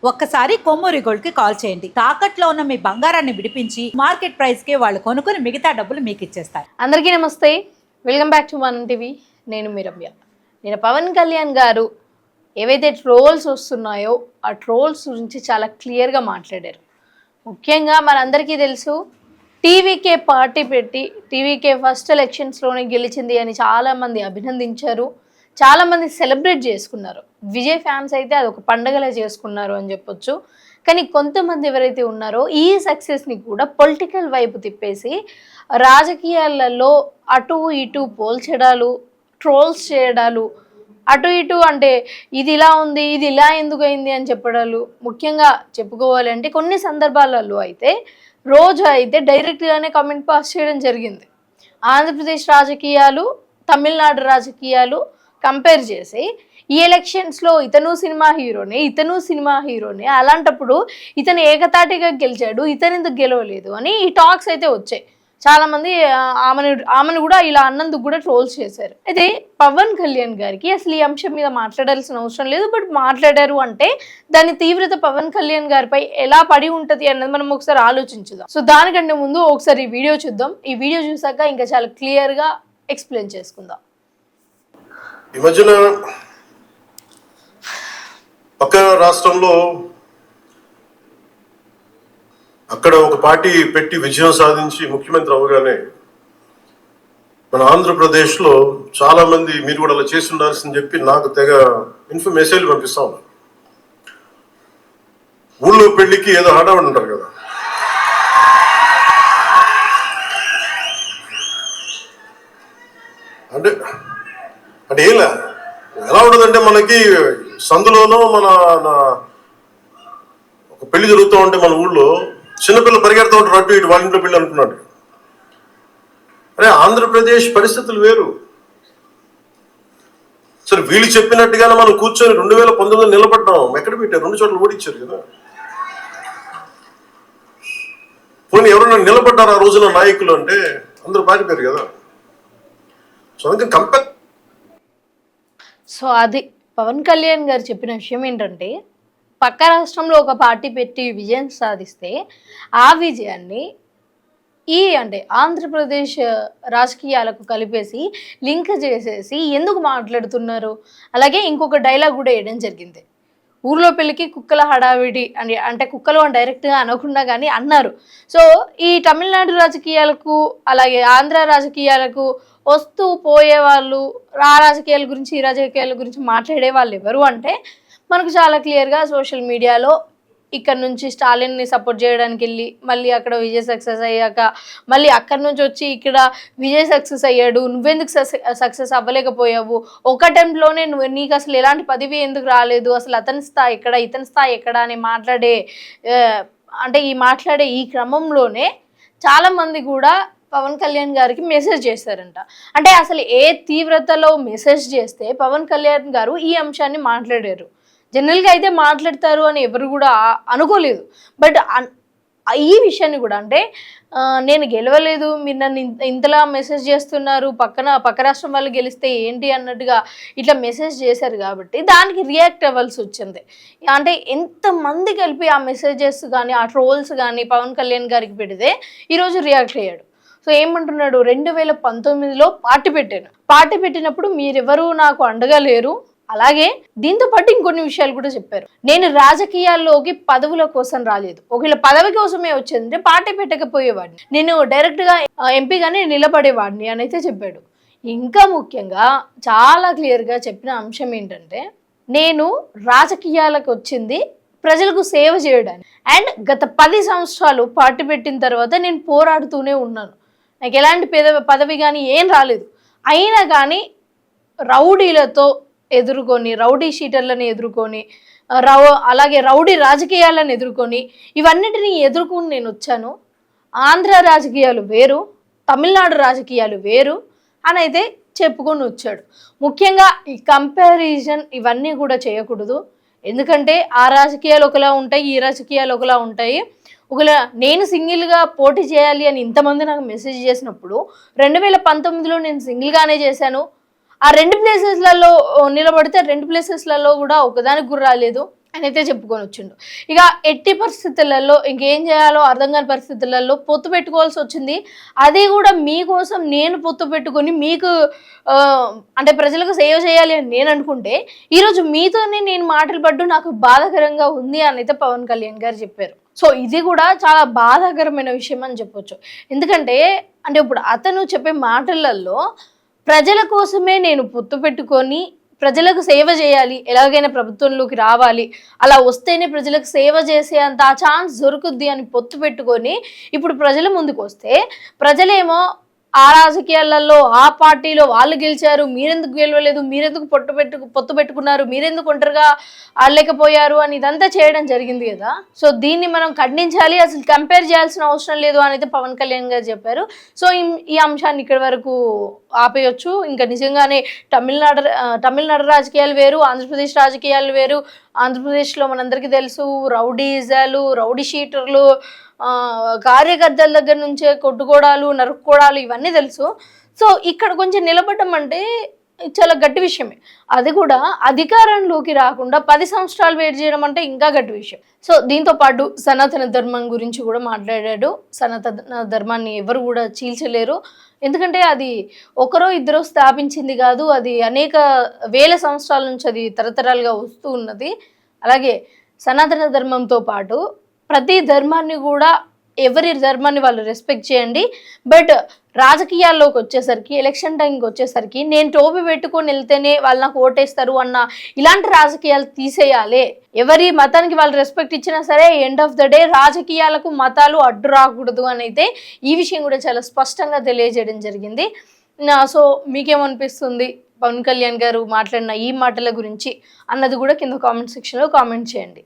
ఒక్కసారి కొమ్మూరి గోల్డ్ కి కాల్ చేయండి. తాకట్లో ఉన్న మీ బంగారాన్ని విడిపించి మార్కెట్ ప్రైస్ కి వాళ్ళు కొనుక్కుని మిగతా డబ్బులు మీకు ఇచ్చేస్తారు. అందరికీ నమస్తే, వెల్కమ్ బ్యాక్ టు మన టీవీ. నేను మీ రమ్య. నేను పవన్ కళ్యాణ్ గారు ఏవైతే ట్రోల్స్ వస్తున్నాయో ఆ ట్రోల్స్ గురించి చాలా క్లియర్గా మాట్లాడారు. ముఖ్యంగా మనందరికీ తెలుసు, టీవీకే పార్టీ పెట్టి టీవీకే ఫస్ట్ ఎలక్షన్స్లోనే గెలిచింది అని చాలామంది అభినందించారు, చాలామంది సెలబ్రేట్ చేసుకున్నారు. విజయ్ ఫ్యాన్స్ అయితే అదొక పండగలా చేసుకున్నారు అని చెప్పొచ్చు. కానీ కొంతమంది ఎవరైతే ఉన్నారో ఈ సక్సెస్ని కూడా పొలిటికల్ వైపు తిప్పేసి రాజకీయాలలో అటు ఇటు పోల్చడాలు, ట్రోల్స్ చేయడాలు, అటు ఇటు అంటే ఇది ఇలా ఉంది, ఇది ఇలా ఎందుకు అయింది అని చెప్పడాలు. ముఖ్యంగా చెప్పుకోవాలి అంటే కొన్ని సందర్భాలలో అయితే రోజు అయితే డైరెక్ట్గానే కామెంట్ పాస్ చేయడం జరిగింది. ఆంధ్రప్రదేశ్ రాజకీయాలు, తమిళనాడు రాజకీయాలు కంపేర్ చేసి ఈ ఎలక్షన్స్లో ఇతను సినిమా హీరోనే అలాంటప్పుడు ఇతను ఏకతాటిగా గెలిచాడు, ఇతను ఎందుకు గెలవలేదు అని ఈ టాక్స్ అయితే వచ్చాయి. చాలామంది ఆమెను కూడా ఇలా అన్నందుకు కూడా ట్రోల్స్ చేశారు. అయితే పవన్ కళ్యాణ్ గారికి అసలు ఈ అంశం మీద మాట్లాడాల్సిన అవసరం లేదు, బట్ మాట్లాడారు అంటే దాని తీవ్రత పవన్ కళ్యాణ్ గారిపై ఎలా పడి ఉంటుంది అన్నది మనం ఒకసారి ఆలోచించుదాం. సో దానికంటే ముందు ఒకసారి ఈ వీడియో చూద్దాం. ఈ వీడియో చూసాక ఇంకా చాలా క్లియర్గా ఎక్స్ప్లెయిన్ చేసుకుందాం. ఈ మధ్యన పక్క రాష్ట్రంలో అక్కడ ఒక పార్టీ పెట్టి విజయం సాధించి ముఖ్యమంత్రి అవగానే మన ఆంధ్రప్రదేశ్లో చాలా మంది మీరు కూడా అలా చేసి ఉండాల్సిందని చెప్పి నాకు తెగ మెసేజ్లు పంపిస్తా ఉన్నారు. ఊళ్ళో పెళ్లికి ఏదో హడావుడి ఉంటారు కదా, అంటే అంటే ఎలా ఉండదంటే మనకి సందులోనో మన ఒక పెళ్లి జరుగుతూ ఉంటే మన ఊళ్ళో చిన్నపిల్లలు పరిగెడుతూ ఉంటారు అటు ఇటు, వాళ్ళ ఇంట్లో పెళ్లి అనుకున్నాడు. అరే ఆంధ్రప్రదేశ్ పరిస్థితులు వేరు. సరే వీళ్ళు చెప్పినట్టుగానే మనం కూర్చొని 2019 నిలబడ్డాం. ఎక్కడ పెట్టారు? 2 చోట్ల ఓడించారు కదా. పోనీ ఎవరైనా నిలబడ్డారు ఆ రోజున నాయకులు అంటే? అందరూ పారిపోయారు కదా. సో అందుకని కంపేర్. సో అది పవన్ కళ్యాణ్ గారు చెప్పిన విషయం ఏంటంటే, పక్క రాష్ట్రంలో ఒక పార్టీ పెట్టి విజయం సాధిస్తే ఆ విజయాన్ని అంటే ఆంధ్రప్రదేశ్ రాజకీయాలకు కలిపేసి లింక్ చేసేసి ఎందుకు మాట్లాడుతున్నారు. అలాగే ఇంకొక డైలాగ్ కూడా వేయడం జరిగింది. ఊర్లో పెళ్ళికి కుక్కల హడావిడి అని, అంటే కుక్కలు అని డైరెక్ట్గా అనకుండా కానీ అన్నారు. సో ఈ తమిళనాడు రాజకీయాలకు అలాగే ఆంధ్ర రాజకీయాలకు వస్తూ పోయేవాళ్ళు, ఆ రాజకీయాల గురించి ఈ రాజకీయాల గురించి మాట్లాడే వాళ్ళు ఎవరు అంటే మనకు చాలా క్లియర్గా సోషల్ మీడియాలో ఇక్కడ నుంచి స్టాలిన్ని సపోర్ట్ చేయడానికి వెళ్ళి మళ్ళీ అక్కడ విజయ్ సక్సెస్ అయ్యాక మళ్ళీ అక్కడి నుంచి వచ్చి ఇక్కడ విజయ్ సక్సెస్ అయ్యాడు, నువ్వెందుకు సక్సెస్ అవ్వలేకపోయావు, ఒక అటెంప్ట్లోనే నీకు అసలు ఎలాంటి పదవి ఎందుకు రాలేదు, అసలు అతని స్థాయి ఎక్కడ, ఇతని స్థాయి ఎక్కడ అని మాట్లాడే ఈ క్రమంలోనే చాలామంది కూడా పవన్ కళ్యాణ్ గారికి మెసేజ్ చేశారంట. అంటే అసలు ఏ తీవ్రతలో మెసేజ్ చేస్తే పవన్ కళ్యాణ్ గారు ఈ అంశాన్ని మాట్లాడారు. జనరల్గా అయితే మాట్లాడతారు అని ఎవరు కూడా అనుకోలేదు. బట్ ఈ విషయాన్ని కూడా అంటే నేను గెలవలేదు, మీరు నన్ను ఇంతలా మెసేజ్ చేస్తున్నారు, పక్క రాష్ట్రం వాళ్ళు గెలిస్తే ఏంటి అన్నట్టుగా ఇట్లా మెసేజ్ చేశారు కాబట్టి దానికి రియాక్ట్ అవ్వాల్సి వచ్చింది. అంటే ఎంతమంది కలిపి ఆ మెసేజెస్ కానీ ఆ ట్రోల్స్ కానీ పవన్ కళ్యాణ్ గారికి పెడితే ఈరోజు రియాక్ట్ అయ్యాడు. సో ఏమంటున్నాడు, 2019లో పార్టీ పెట్టినప్పుడు మీరెవరు నాకు అండగా లేరు, అలాగే దీంతో పాటు ఇంకొన్ని విషయాలు కూడా చెప్పారు. నేను రాజకీయాల్లోకి పదవుల కోసం రాలేదు, ఒకవేళ పదవి కోసమే వచ్చిందంటే పార్టీ పెట్టకపోయేవాడిని, నేను డైరెక్ట్గా ఎంపీగానే నిలబడేవాడిని అని అయితే చెప్పాడు. ఇంకా ముఖ్యంగా చాలా క్లియర్గా చెప్పిన అంశం ఏంటంటే, నేను రాజకీయాలకు వచ్చింది ప్రజలకు సేవ చేయడానికి, అండ్ గత 10 సంవత్సరాలు పార్టీ పెట్టిన తర్వాత నేను పోరాడుతూనే ఉన్నాను, నాకు ఎలాంటి పదవి కానీ ఏం రాలేదు, అయినా కానీ రౌడీలతో ఎదుర్కొని, రౌడీ షీటర్లను ఎదుర్కొని, అలాగే రౌడీ రాజకీయాలను ఎదుర్కొని, ఇవన్నిటిని ఎదుర్కొని నేను వచ్చాను. ఆంధ్ర రాజకీయాలు వేరు, తమిళనాడు రాజకీయాలు వేరు అని అయితే చెప్పుకొని వచ్చాడు. ముఖ్యంగా ఈ కంపారిజన్ ఇవన్నీ కూడా చేయకూడదు. ఎందుకంటే ఆ రాజకీయాలు ఒకలా ఉంటాయి, ఈ రాజకీయాలు ఒకలా ఉంటాయి. ఒకవేళ నేను సింగిల్గా పోటీ చేయాలి అని ఇంతమంది నాకు మెసేజ్ చేసినప్పుడు 2019లో నేను సింగిల్గానే చేశాను. ఆ 2 ప్లేసెస్లలో నిలబడితే 2 ప్లేసెస్లలో కూడా ఒకదానికి కూడా రాలేదు. అని అయితే చెప్పుకొని వచ్చిండు. ఇక ఎట్టి పరిస్థితులలో ఇంకేం చేయాలో అర్థం కాని పరిస్థితులలో పొత్తు పెట్టుకోవాల్సి వచ్చింది. అది కూడా మీకోసం నేను పొత్తు పెట్టుకొని మీకు అంటే ప్రజలకు సేవ చేయాలి అని నేను అనుకుంటే ఈరోజు మీతోనే నేను మాటలు పడ్డు నాకు బాధాకరంగా ఉంది అని అయితే పవన్ కళ్యాణ్ గారు చెప్పారు. సో ఇది కూడా చాలా బాధాకరమైన విషయం అని చెప్పొచ్చు. ఎందుకంటే అంటే ఇప్పుడు అతను చెప్పే మాటలలో ప్రజల కోసమే నేను పొత్తు పెట్టుకొని ప్రజలకు సేవ చేయాలి, ఎలాగైనా ప్రభుత్వంలోకి రావాలి, అలా వస్తేనే ప్రజలకు సేవ చేసే అంత ఆ ఛాన్స్ దొరుకుద్ది అని పొత్తు పెట్టుకొని ఇప్పుడు ప్రజల ముందుకు వస్తే ప్రజలేమో ఆ రాజకీయాలలో ఆ పార్టీలో వాళ్ళు గెలిచారు, మీరెందుకు గెలవలేదు, మీరెందుకు పొత్తు పెట్టుకున్నారు, మీరెందుకు ఒంటరిగా ఆడలేకపోయారు అని ఇదంతా చేయడం జరిగింది కదా. సో దీన్ని మనం ఖండించాలి, అసలు కంపేర్ చేయాల్సిన అవసరం లేదు అని అయితే పవన్ కళ్యాణ్ గారు చెప్పారు. సో ఈ అంశాన్ని ఇక్కడి వరకు ఆపేయొచ్చు. ఇంకా నిజంగానే తమిళనాడు రాజకీయాలు వేరు, ఆంధ్రప్రదేశ్ రాజకీయాలు వేరు. ఆంధ్రప్రదేశ్లో మనందరికీ తెలుసు రౌడీజాలు, రౌడీ షీటర్లు, కార్యకర్తల దగ్గర నుంచే కొట్టుకోవడాలు, నరుక్కోవడాలు ఇవన్నీ తెలుసు. సో ఇక్కడ కొంచెం నిలబడడం అంటే చాలా గట్టి విషయమే. అది కూడా అధికారంలోకి రాకుండా 10 సంవత్సరాలు వెయిట్ చేయడం అంటే ఇంకా గట్టి విషయం. సో దీంతో పాటు సనాతన ధర్మం గురించి కూడా మాట్లాడాడు. సనాతన ధర్మాన్ని ఎవరు కూడా చీల్చలేరు, ఎందుకంటే అది ఒకరో ఇద్దరో స్థాపించింది కాదు, అది అనేక వేల సంవత్సరాల నుంచి అది తరతరాలుగా వస్తూ ఉన్నది. అలాగే సనాతన ధర్మంతో పాటు ప్రతి ధర్మాన్ని కూడా ఎవరి ధర్మాన్ని వాళ్ళు రెస్పెక్ట్ చేయండి. బట్ రాజకీయాల్లోకి వచ్చేసరికి, ఎలక్షన్ టైంకి వచ్చేసరికి నేను టోపీ పెట్టుకొని వెళ్తేనే వాళ్ళు నాకు ఓటేస్తారు అన్న ఇలాంటి రాజకీయాలు తీసేయాలి. ఎవరి మతానికి వాళ్ళు రెస్పెక్ట్ ఇచ్చినా సరే ఎండ్ ఆఫ్ ద డే రాజకీయాలకు మతాలు అడ్డు రాకూడదు అని అయితే ఈ విషయం కూడా చాలా స్పష్టంగా తెలియజేయడం జరిగింది. సో మీకేమనిపిస్తుంది పవన్ కళ్యాణ్ గారు మాట్లాడిన ఈ మాటల గురించి అన్నది కూడా కింద కామెంట్ సెక్షన్లో కామెంట్ చేయండి.